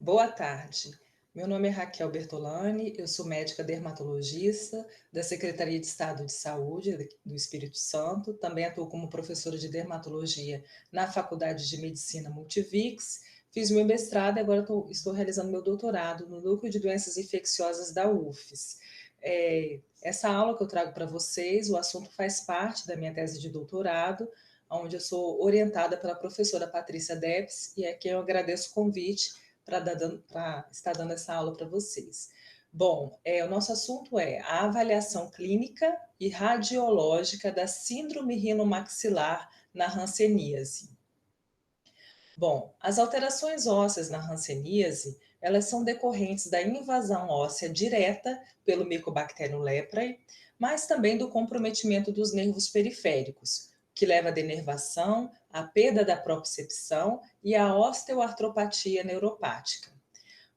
Boa tarde. Meu nome é Raquel Bertolani, eu sou médica dermatologista da Secretaria de Estado de Saúde do Espírito Santo. Também atuo como professora de dermatologia na Faculdade de Medicina Multivix. Fiz meu mestrado e agora estou realizando meu doutorado no Núcleo de Doenças Infecciosas da UFES. Essa aula que eu trago para vocês, o assunto faz parte da minha tese de doutorado, onde eu sou orientada pela professora Patrícia Depes, e é quem eu agradeço o convite para estar dando essa aula para vocês. Bom, o nosso assunto é a avaliação clínica e radiológica da síndrome rinomaxilar na hanseníase. Bom, as alterações ósseas na hanseníase, elas são decorrentes da invasão óssea direta pelo Mycobacterium leprae, mas também do comprometimento dos nervos periféricos, que leva à denervação, à perda da propriocepção e à osteoartropatia neuropática.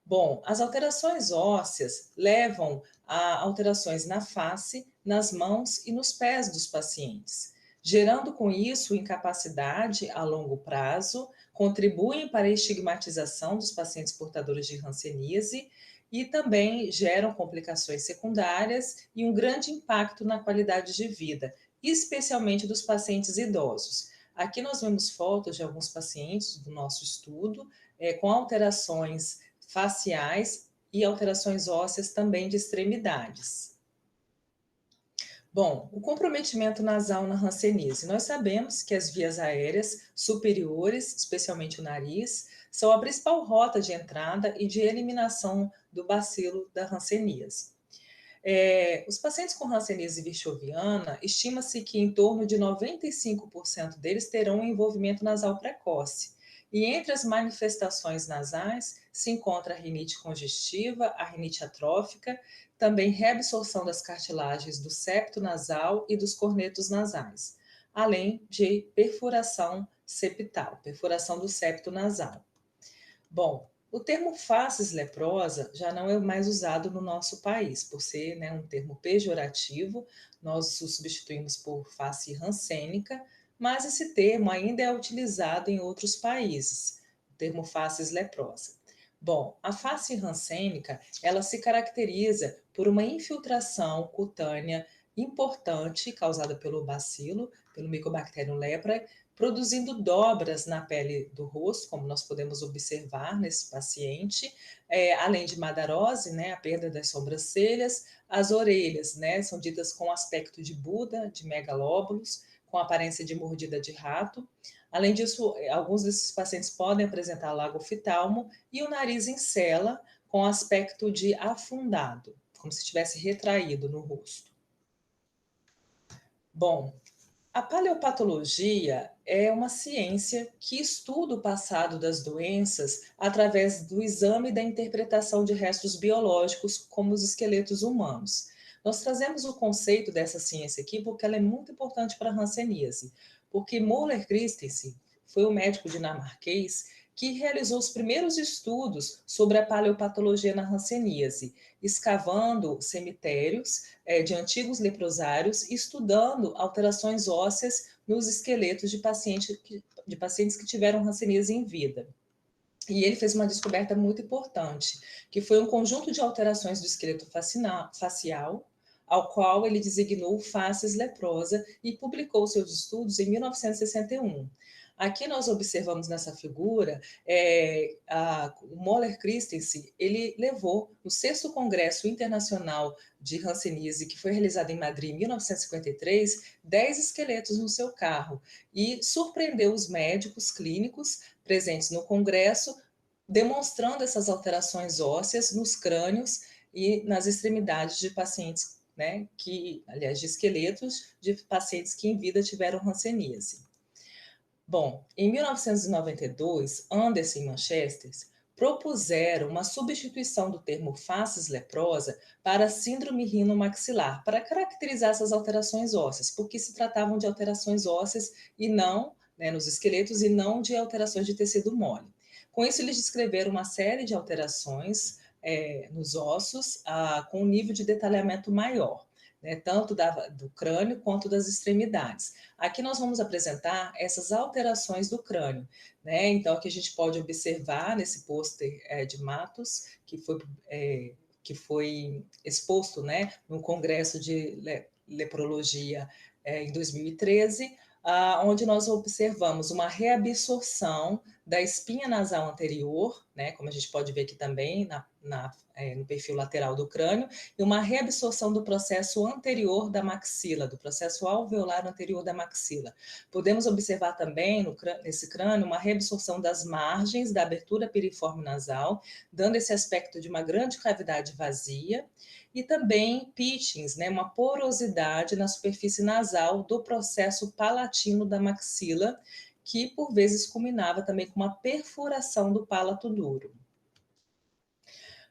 Bom, as alterações ósseas levam a alterações na face, nas mãos e nos pés dos pacientes, gerando com isso incapacidade a longo prazo, contribuem para a estigmatização dos pacientes portadores de hanseníase e também geram complicações secundárias e um grande impacto na qualidade de vida, especialmente dos pacientes idosos. Aqui nós vemos fotos de alguns pacientes do nosso estudo com alterações faciais e alterações ósseas também de extremidades. Bom, o comprometimento nasal na hanseníase. Nós sabemos que as vias aéreas superiores, especialmente o nariz, são a principal rota de entrada e de eliminação do bacilo da hanseníase. Os pacientes com hanseníase virchoviana, estima-se que em torno de 95% deles terão um envolvimento nasal precoce. E entre as manifestações nasais se encontra a rinite congestiva, a rinite atrófica, também reabsorção das cartilagens do septo nasal e dos cornetos nasais, além de perfuração septal, perfuração do septo nasal. Bom, o termo faces leprosa já não é mais usado no nosso país, por ser um termo pejorativo, nós o substituímos por face rancênica, mas esse termo ainda é utilizado em outros países, o termo faces leprosa. Bom, a face rancênica, ela se caracteriza por uma infiltração cutânea importante causada pelo bacilo, pelo Mycobacterium leprae, produzindo dobras na pele do rosto, como nós podemos observar nesse paciente, além de madarose, a perda das sobrancelhas, as orelhas, são ditas com aspecto de Buda, de megalóbulos, com aparência de mordida de rato. Além disso, alguns desses pacientes podem apresentar lagoftalmo e o nariz em cela, com aspecto de afundado, como se estivesse retraído no rosto. Bom, a paleopatologia é uma ciência que estuda o passado das doenças através do exame e da interpretação de restos biológicos, como os esqueletos humanos. Nós trazemos o conceito dessa ciência aqui porque ela é muito importante para a hanseníase, porque Müller Christensen foi um médico dinamarquês que realizou os primeiros estudos sobre a paleopatologia na hanseníase, escavando cemitérios de antigos leprosários, estudando alterações ósseas nos esqueletos de pacientes que tiveram hanseníase em vida. E ele fez uma descoberta muito importante, que foi um conjunto de alterações do esqueleto facial, ao qual ele designou faces leprosa e publicou seus estudos em 1961. Aqui nós observamos nessa figura, o Müller Christensen, ele levou no 6º Congresso Internacional de Hanseníase, que foi realizado em Madrid em 1953, 10 esqueletos no seu carro e surpreendeu os médicos clínicos presentes no congresso, demonstrando essas alterações ósseas nos crânios e nas extremidades de pacientes, de esqueletos de pacientes que em vida tiveram hanseníase. Bom, em 1992, Anderson e Manchester propuseram uma substituição do termo faces leprosa para síndrome rinomaxilar, para caracterizar essas alterações ósseas, porque se tratavam de alterações ósseas e não, nos esqueletos, e não de alterações de tecido mole. Com isso, eles descreveram uma série de alterações nos ossos com um nível de detalhamento maior. né, tanto do crânio quanto das extremidades. Aqui nós vamos apresentar essas alterações do crânio, né? Então, aqui a gente pode observar nesse pôster de Matos, que foi exposto, né, no Congresso de Leprologia em 2013, onde nós observamos uma reabsorção da espinha nasal anterior, né, como a gente pode ver aqui também no perfil lateral do crânio, e uma reabsorção do processo anterior da maxila, do processo alveolar anterior da maxila. Podemos observar também nesse crânio uma reabsorção das margens da abertura piriforme nasal, dando esse aspecto de uma grande cavidade vazia, e também pitchings, né, uma porosidade na superfície nasal do processo palatino da maxila, que por vezes culminava também com uma perfuração do palato duro.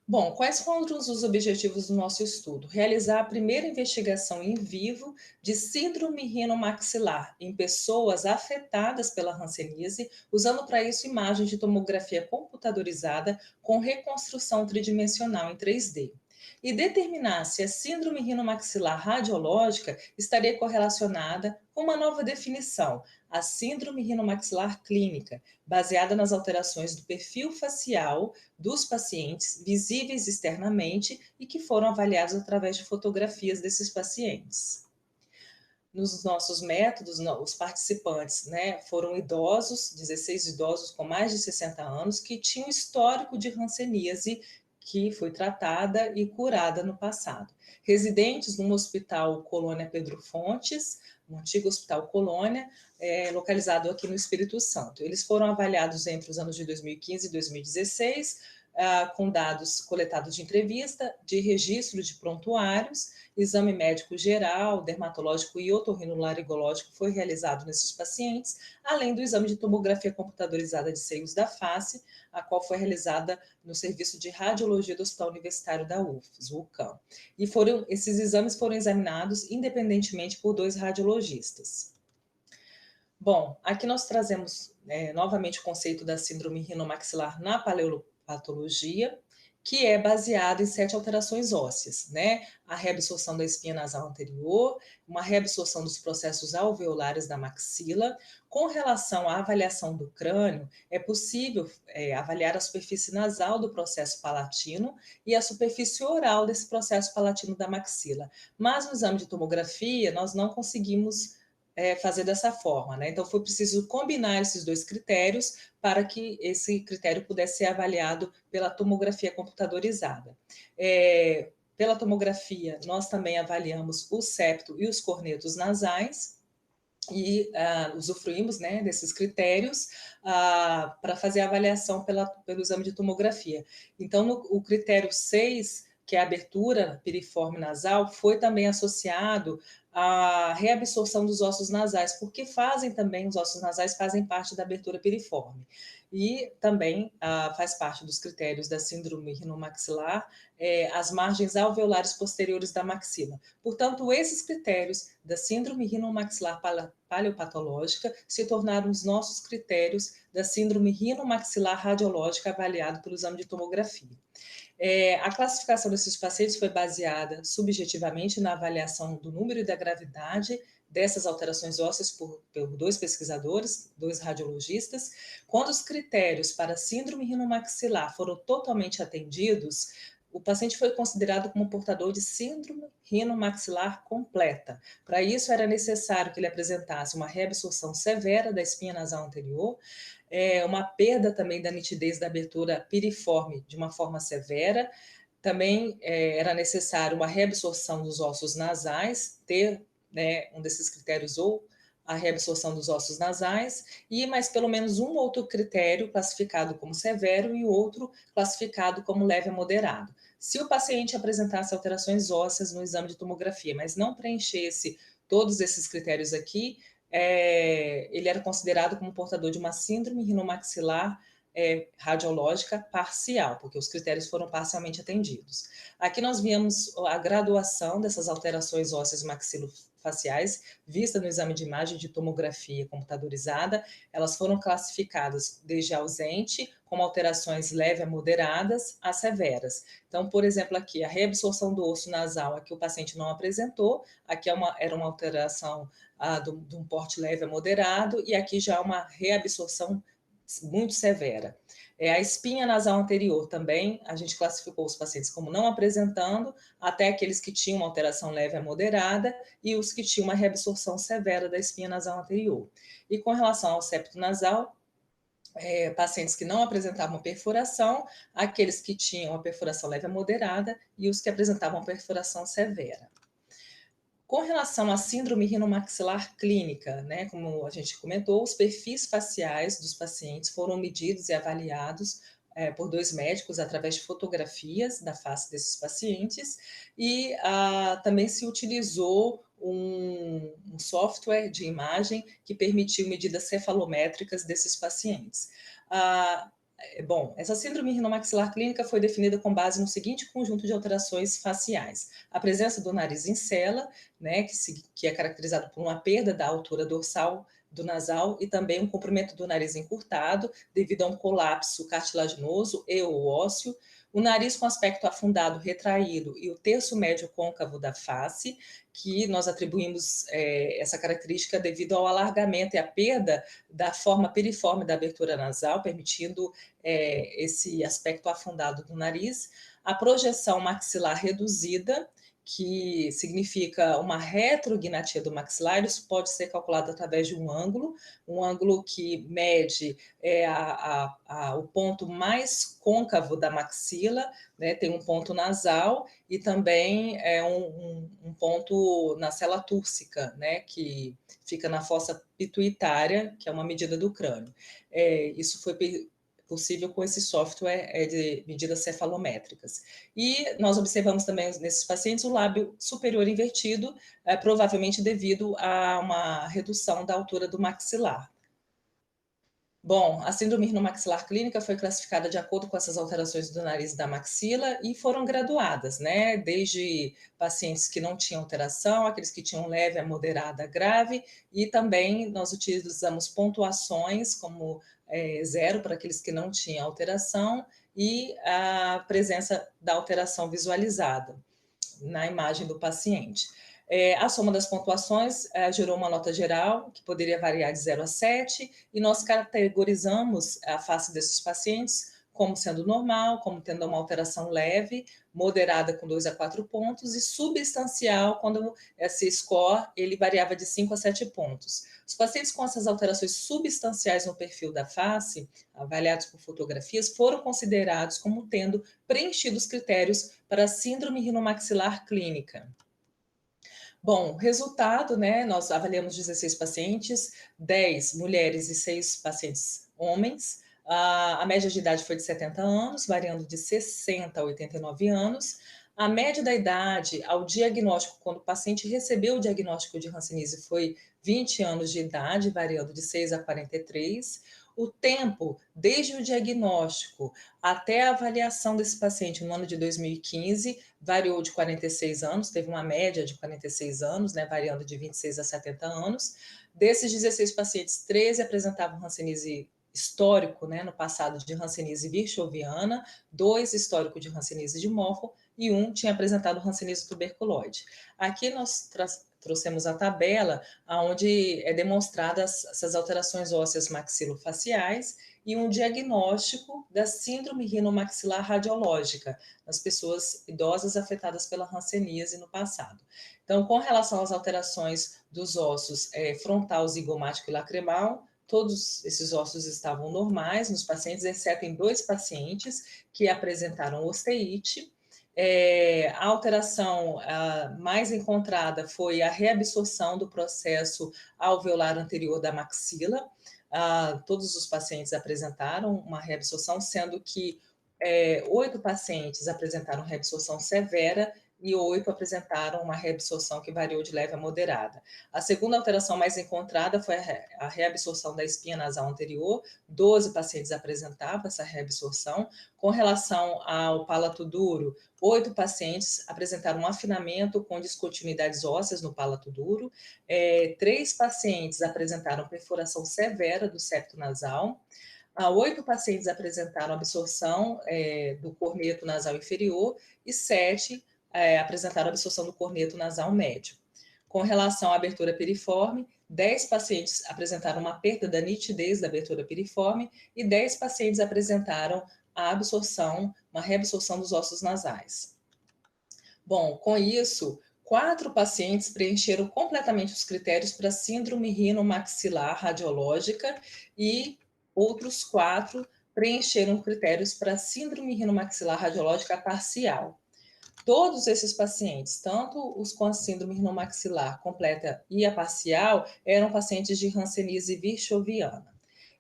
Bom, quais foram os objetivos do nosso estudo? Realizar a primeira investigação in vivo de síndrome rinomaxilar em pessoas afetadas pela hanseníase, usando para isso imagens de tomografia computadorizada com reconstrução tridimensional em 3D. E determinar se a síndrome rinomaxilar radiológica estaria correlacionada com uma nova definição, a síndrome rinomaxilar clínica, baseada nas alterações do perfil facial dos pacientes visíveis externamente e que foram avaliados através de fotografias desses pacientes. Nos nossos métodos, os participantes, né, foram idosos, 16 idosos com mais de 60 anos, que tinham histórico de hanseníase, que foi tratada e curada no passado. Residentes no Hospital Colônia Pedro Fontes, no antigo Hospital Colônia, localizado aqui no Espírito Santo. Eles foram avaliados entre os anos de 2015 e 2016, com dados coletados de entrevista, de registro de prontuários, exame médico geral, dermatológico e otorrinolaringológico foi realizado nesses pacientes, além do exame de tomografia computadorizada de seios da face, a qual foi realizada no serviço de radiologia do Hospital Universitário da UFES, o UCAM. E esses exames foram examinados independentemente por 2 radiologistas. Bom, aqui nós trazemos novamente o conceito da síndrome rinomaxilar na paleopatologia, que é baseado em 7 alterações ósseas, né? A reabsorção da espinha nasal anterior, uma reabsorção dos processos alveolares da maxila. Com relação à avaliação do crânio, é possível avaliar a superfície nasal do processo palatino e a superfície oral desse processo palatino da maxila. Mas no exame de tomografia, nós não conseguimos fazer dessa forma, né? Então foi preciso combinar esses 2 critérios para que esse critério pudesse ser avaliado pela tomografia computadorizada. Pela tomografia, nós também avaliamos o septo e os cornetos nasais, e usufruímos, né, desses critérios para fazer a avaliação pelo exame de tomografia. Então, o critério 6, que é a abertura piriforme nasal, foi também associado à reabsorção dos ossos nasais, porque os ossos nasais fazem parte da abertura piriforme. E também faz parte dos critérios da síndrome rinomaxilar as margens alveolares posteriores da maxila. Portanto, esses critérios da síndrome rinomaxilar paleopatológica se tornaram os nossos critérios da síndrome rinomaxilar radiológica avaliado pelo exame de tomografia. A classificação desses pacientes foi baseada subjetivamente na avaliação do número e da gravidade dessas alterações ósseas por 2 pesquisadores, 2 radiologistas. Quando os critérios para síndrome rinomaxilar foram totalmente atendidos, o paciente foi considerado como portador de síndrome rinomaxilar completa. Para isso, era necessário que ele apresentasse uma reabsorção severa da espinha nasal anterior, uma perda também da nitidez da abertura piriforme de uma forma severa. Também era necessário uma reabsorção dos ossos nasais, ter um desses critérios ou a reabsorção dos ossos nasais, e mais pelo menos um outro critério classificado como severo e outro classificado como leve a moderado. Se o paciente apresentasse alterações ósseas no exame de tomografia, mas não preenchesse todos esses critérios aqui, ele era considerado como portador de uma síndrome rinomaxilar radiológica parcial, porque os critérios foram parcialmente atendidos. Aqui nós vemos a graduação dessas alterações ósseas faciais vistas no exame de imagem de tomografia computadorizada, elas foram classificadas desde ausente, como alterações leves a moderadas, a severas. Então, por exemplo, aqui, a reabsorção do osso nasal, aqui o paciente não apresentou, aqui era uma alteração de um porte leve a moderado, e aqui já uma reabsorção muito severa. A espinha nasal anterior também, a gente classificou os pacientes como não apresentando, até aqueles que tinham uma alteração leve a moderada e os que tinham uma reabsorção severa da espinha nasal anterior. E com relação ao septo nasal, pacientes que não apresentavam perfuração, aqueles que tinham a perfuração leve a moderada e os que apresentavam perfuração severa. Com relação à síndrome rinomaxilar clínica, né, como a gente comentou, os perfis faciais dos pacientes foram medidos e avaliados por 2 médicos através de fotografias da face desses pacientes e também se utilizou um software de imagem que permitiu medidas cefalométricas desses pacientes. Bom, essa síndrome rinomaxilar clínica foi definida com base no seguinte conjunto de alterações faciais: a presença do nariz em cela, né, que é caracterizado por uma perda da altura dorsal do nasal e também um comprimento do nariz encurtado devido a um colapso cartilaginoso e ou ósseo, o nariz com aspecto afundado, retraído e o terço médio côncavo da face, que nós atribuímos essa característica devido ao alargamento e à perda da forma piriforme da abertura nasal, permitindo esse aspecto afundado do nariz, a projeção maxilar reduzida, que significa uma retrognatia do maxilar, isso pode ser calculado através de um ângulo que mede o ponto mais côncavo da maxila, né, tem um ponto nasal e também um ponto na cela túrcica, né, que fica na fossa pituitária, que é uma medida do crânio. Isso foi possível com esse software de medidas cefalométricas. E nós observamos também nesses pacientes o lábio superior invertido, provavelmente devido a uma redução da altura do maxilar. Bom, a síndrome rinomaxilar clínica foi classificada de acordo com essas alterações do nariz e da maxila e foram graduadas, né? Desde pacientes que não tinham alteração, aqueles que tinham leve, a moderada, a grave, e também nós utilizamos pontuações como 0 para aqueles que não tinham alteração e a presença da alteração visualizada na imagem do paciente. A soma das pontuações gerou uma nota geral, que poderia variar de 0 a 7, e nós categorizamos a face desses pacientes como sendo normal, como tendo uma alteração leve, moderada com 2 a 4 pontos, e substancial, quando esse score ele variava de 5 a 7 pontos. Os pacientes com essas alterações substanciais no perfil da face, avaliados por fotografias, foram considerados como tendo preenchido os critérios para a síndrome rinomaxilar clínica. Bom, resultado, né? Nós avaliamos 16 pacientes, 10 mulheres e 6 pacientes homens. A média de idade foi de 70 anos, variando de 60 a 89 anos. A média da idade ao diagnóstico, quando o paciente recebeu o diagnóstico de hanseníase, foi 20 anos de idade, variando de 6 a 43. O tempo, desde o diagnóstico até a avaliação desse paciente no ano de 2015, variou de 46 anos, teve uma média de 46 anos, né, variando de 26 a 70 anos. Desses 16 pacientes, 13 apresentavam hanseníase histórico, né, no passado de hanseníase virchoviana, 2 histórico de hanseníase de morro e 1 tinha apresentado hanseníase tuberculoide. Aqui nós trouxemos a tabela onde é demonstradas essas alterações ósseas maxilofaciais e um diagnóstico da síndrome rinomaxilar radiológica nas pessoas idosas afetadas pela hanseníase no passado. Então, com relação às alterações dos ossos frontal, zigomático e lacrimal, todos esses ossos estavam normais nos pacientes, exceto em 2 pacientes que apresentaram osteite. A alteração mais encontrada foi a reabsorção do processo alveolar anterior da maxila. Todos os pacientes apresentaram uma reabsorção, sendo que 8 pacientes apresentaram reabsorção severa e 8 apresentaram uma reabsorção que variou de leve a moderada. A segunda alteração mais encontrada foi a reabsorção da espinha nasal anterior, 12 pacientes apresentavam essa reabsorção. Com relação ao palato duro, 8 pacientes apresentaram um afinamento com descontinuidades ósseas no palato duro, 3 pacientes apresentaram perfuração severa do septo nasal, 8 pacientes apresentaram absorção do corneto nasal inferior e 7 apresentaram absorção do corneto nasal médio. Com relação à abertura piriforme, 10 pacientes apresentaram uma perda da nitidez da abertura piriforme e 10 pacientes apresentaram a absorção, uma reabsorção dos ossos nasais. Bom, com isso, 4 pacientes preencheram completamente os critérios para síndrome rinomaxilar radiológica e outros 4 preencheram critérios para síndrome rinomaxilar radiológica parcial. Todos esses pacientes, tanto os com a síndrome rinomaxilar completa e a parcial, eram pacientes de hanseníase virchoviana.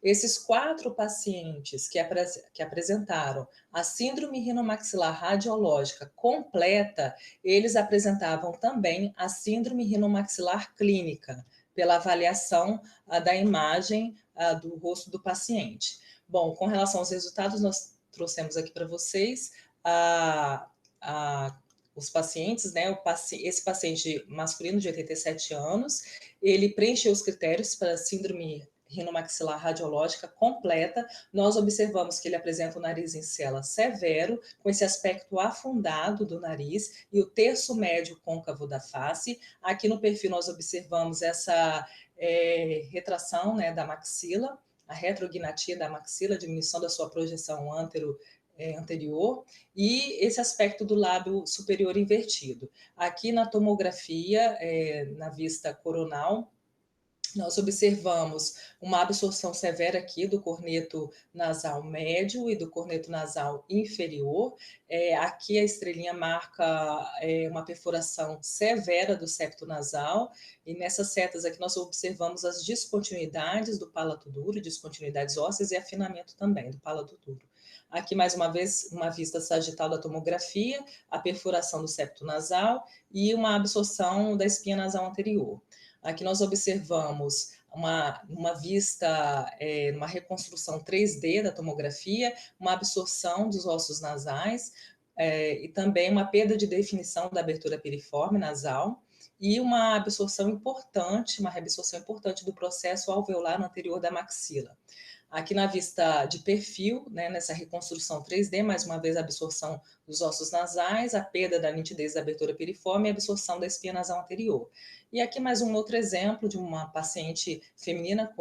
Esses 4 pacientes que apresentaram a síndrome rinomaxilar radiológica completa, eles apresentavam também a síndrome rinomaxilar clínica, pela avaliação da imagem do rosto do paciente. Bom, com relação aos resultados, nós trouxemos aqui para vocês os pacientes, né? Esse paciente masculino de 87 anos, ele preencheu os critérios para síndrome rinomaxilar radiológica completa. Nós observamos que ele apresenta o nariz em cela severo, com esse aspecto afundado do nariz e o terço médio côncavo da face. Aqui no perfil nós observamos essa retração, né, da maxila, a retrognatia da maxila, diminuição da sua projeção anterior, e esse aspecto do lábio superior invertido. Aqui na tomografia, na vista coronal, nós observamos uma absorção severa aqui do corneto nasal médio e do corneto nasal inferior. Aqui a estrelinha marca uma perfuração severa do septo nasal, e nessas setas aqui nós observamos as descontinuidades do palato duro, descontinuidades ósseas e afinamento também do palato duro. Aqui, mais uma vez, uma vista sagital da tomografia, a perfuração do septo nasal e uma absorção da espinha nasal anterior. Aqui nós observamos uma vista, uma reconstrução 3D da tomografia, uma absorção dos ossos nasais, e também uma perda de definição da abertura piriforme nasal, e uma absorção importante, uma reabsorção importante do processo alveolar anterior da maxila. Aqui na vista de perfil, né, nessa reconstrução 3D, mais uma vez a absorção dos ossos nasais, a perda da nitidez da abertura piriforme e a absorção da espinha nasal anterior. E aqui mais um outro exemplo de uma paciente feminina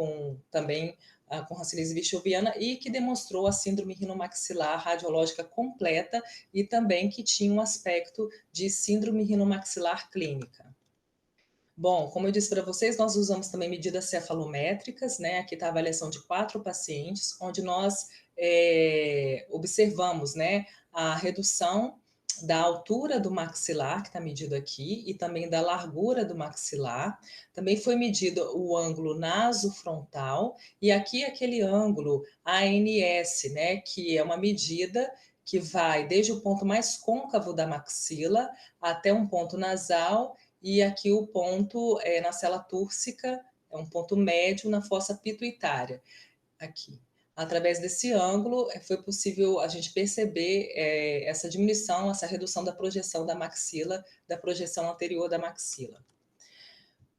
também com hanseníase virchoviana e que demonstrou a síndrome rinomaxilar radiológica completa e também que tinha um aspecto de síndrome rinomaxilar clínica. Bom, como eu disse para vocês, nós usamos também medidas cefalométricas, né? Aqui está a avaliação de 4 pacientes, onde nós observamos, né, a redução da altura do maxilar, que está medido aqui, e também da largura do maxilar. Também foi medido o ângulo nasofrontal, e aqui aquele ângulo ANS, né, que é uma medida que vai desde o ponto mais côncavo da maxila até um ponto nasal, e aqui o ponto na cela túrcica, é um ponto médio na fossa pituitária. Aqui. Através desse ângulo, foi possível a gente perceber essa diminuição, essa redução da projeção da maxila, da projeção anterior da maxila.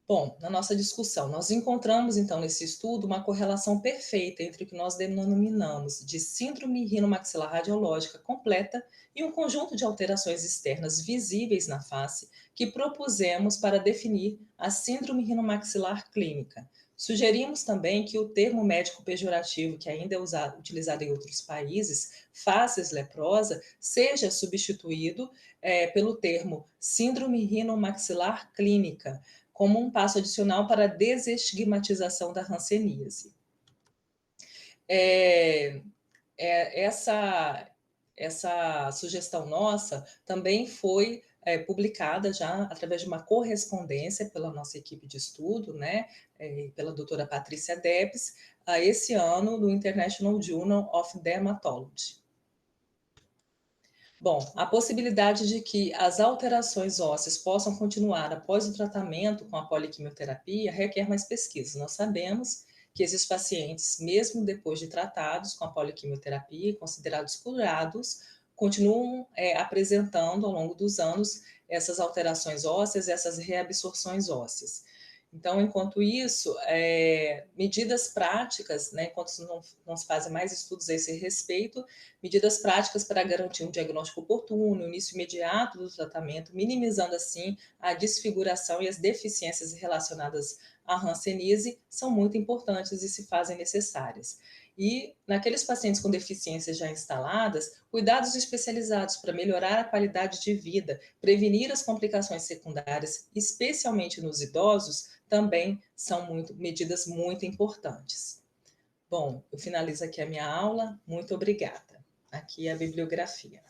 Bom, na nossa discussão, nós encontramos, então, nesse estudo, uma correlação perfeita entre o que nós denominamos de síndrome rinomaxilar radiológica completa e um conjunto de alterações externas visíveis na face que propusemos para definir a síndrome rinomaxilar clínica. Sugerimos também que o termo médico pejorativo, que ainda é utilizado em outros países, facies leprosa, seja substituído pelo termo síndrome rinomaxilar clínica, como um passo adicional para a desestigmatização da hanseníase. Essa sugestão nossa também foi publicada já através de uma correspondência pela nossa equipe de estudo, né, pela doutora Patrícia Debs, esse ano no International Journal of Dermatology. Bom, a possibilidade de que as alterações ósseas possam continuar após o tratamento com a poliquimioterapia requer mais pesquisas. Nós sabemos que esses pacientes, mesmo depois de tratados com a poliquimioterapia e considerados curados, continuam apresentando ao longo dos anos essas alterações ósseas, essas reabsorções ósseas. Então, enquanto isso, medidas práticas, né, enquanto não se fazem mais estudos a esse respeito, medidas práticas para garantir um diagnóstico oportuno, o início imediato do tratamento, minimizando assim a desfiguração e as deficiências relacionadas à hanseníase, são muito importantes e se fazem necessárias. E naqueles pacientes com deficiências já instaladas, cuidados especializados para melhorar a qualidade de vida, prevenir as complicações secundárias, especialmente nos idosos, também são medidas muito importantes. Bom, eu finalizo aqui a minha aula. Muito obrigada. Aqui é a bibliografia.